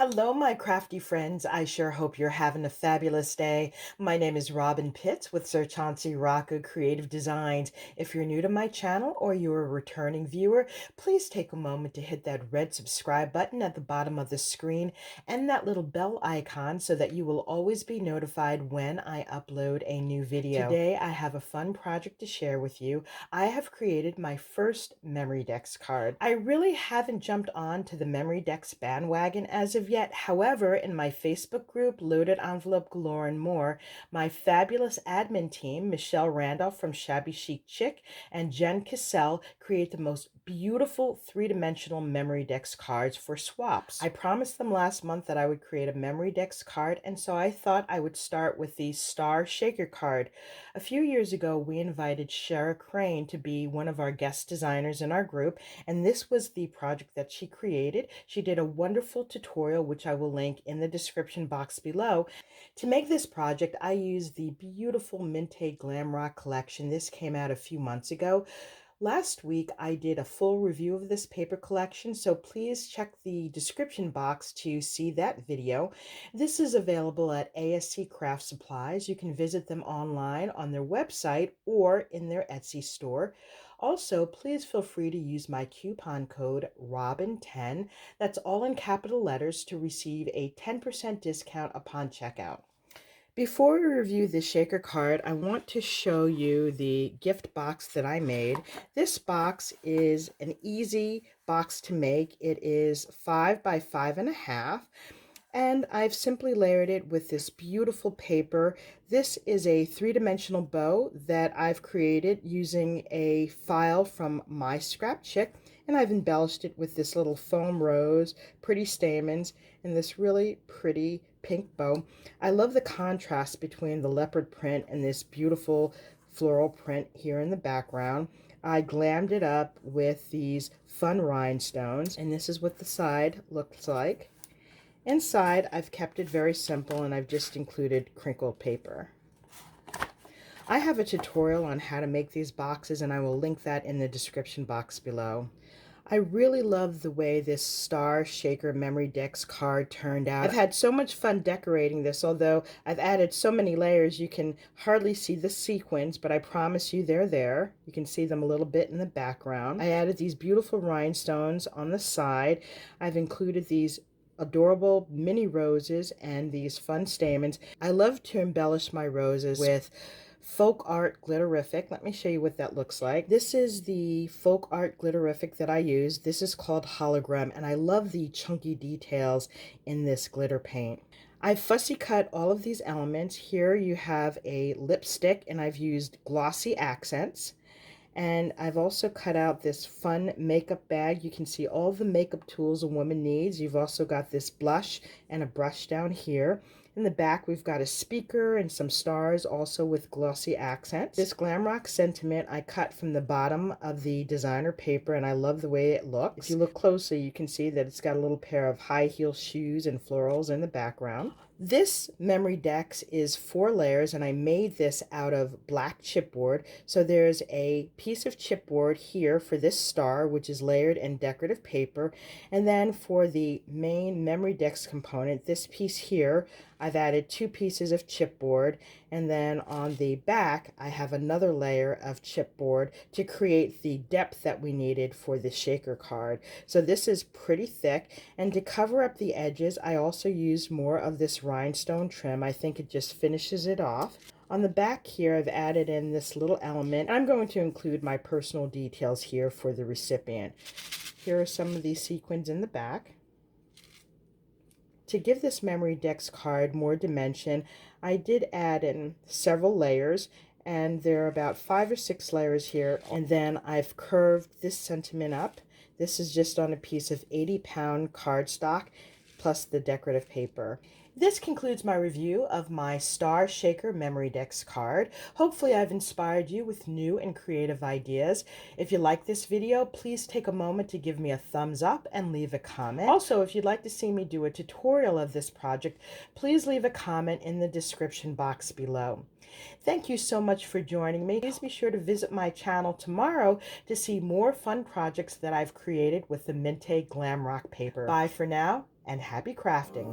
Hello, my crafty friends. I sure hope you're having a fabulous day. My name is Robyn Pitts with Sir Chauncey Rocco Creative Designs. If you're new to my channel or you're a returning viewer, please take a moment to hit that red subscribe button at the bottom of the screen and that little bell icon so that you will always be notified when I upload a new video. Today, I have a fun project to share with you. I have created my first Memory Decks card. I really haven't jumped on to the Memory Decks bandwagon as of yet. However, in my Facebook group, Loaded Envelope Galore and More, my fabulous admin team, Michelle Randolph from Shabby Chic Chick and Jen Cassell, create the most beautiful three-dimensional Memory Decks cards for swaps. I promised them last month that I would create a Memory Decks card, and so I thought I would start with the Star Shaker card. A few years ago, we invited Shara Crane to be one of our guest designers in our group, and this was the project that she created. She did a wonderful tutorial, which I will link in the description box below. To make this project, I used the beautiful Mintay Glam Rock collection. This came out a few months ago. Last week, I did a full review of this paper collection, so please check the description box to see that video. This is available at ASC Craft Supplies. You can visit them online on their website or in their Etsy store. Also, please feel free to use my coupon code ROBYN10, that's all in capital letters, to receive a 10% discount upon checkout. Before we review the shaker card, I want to show you the gift box that I made. This box is an easy box to make. It is 5 by 5.5, and I've simply layered it with this beautiful paper. This is a three-dimensional bow that I've created using a file from My Scrap Chick, and I've embellished it with this little foam rose, pretty stamens, and this really pretty pink bow. I love the contrast between the leopard print and this beautiful floral print here in the background. I glammed it up with these fun rhinestones, and this is what the side looks like. Inside, I've kept it very simple, and I've just included crinkled paper. I have a tutorial on how to make these boxes, and I will link that in the description box below. I really love the way this Star Shaker Memory Decks card turned out. I've had so much fun decorating this, although I've added so many layers you can hardly see the sequins, but I promise you they're there. You can see them a little bit in the background. I added these beautiful rhinestones on the side. I've included these adorable mini roses and these fun stamens. I love to embellish my roses with folk art glitterific. Let me show you what that looks like. This is the folk art glitterific that I use. This is called Hologram, and I love the chunky details in this glitter paint. I've fussy cut all of these elements. Here you have a lipstick, and I've used glossy accents. And I've also cut out this fun makeup bag. You can see all the makeup tools a woman needs. You've also got this blush and a brush down here. In the back, we've got a speaker and some stars, also with glossy accents. This Glam Rock sentiment I cut from the bottom of the designer paper, and I love the way it looks. If you look closely, you can see that it's got a little pair of high heel shoes and florals in the background. This Memory Decks is 4 layers, and I made this out of black chipboard. So there's a piece of chipboard here for this star, which is layered in decorative paper. And then for the main Memory Decks component, this piece here, I've added 2 pieces of chipboard, and then on the back I have another layer of chipboard to create the depth that we needed for the shaker card. So this is pretty thick, and to cover up the edges I also used more of this rhinestone trim. I think it just finishes it off. On the back here, I've added in this little element. I'm going to include my personal details here for the recipient. Here are some of these sequins in the back. To give this Memory Decks card more dimension, I did add in several layers, and there are about 5 or 6 layers here. And then I've curved this sentiment up. This is just on a piece of 80-pound cardstock plus the decorative paper. This concludes my review of my Star Shaker Memory Decks card. Hopefully I've inspired you with new and creative ideas. If you like this video, please take a moment to give me a thumbs up and leave a comment. Also, if you'd like to see me do a tutorial of this project, please leave a comment in the description box below. Thank you so much for joining me. Please be sure to visit my channel tomorrow to see more fun projects that I've created with the Mintay Glam Rock paper. Bye for now. and happy crafting.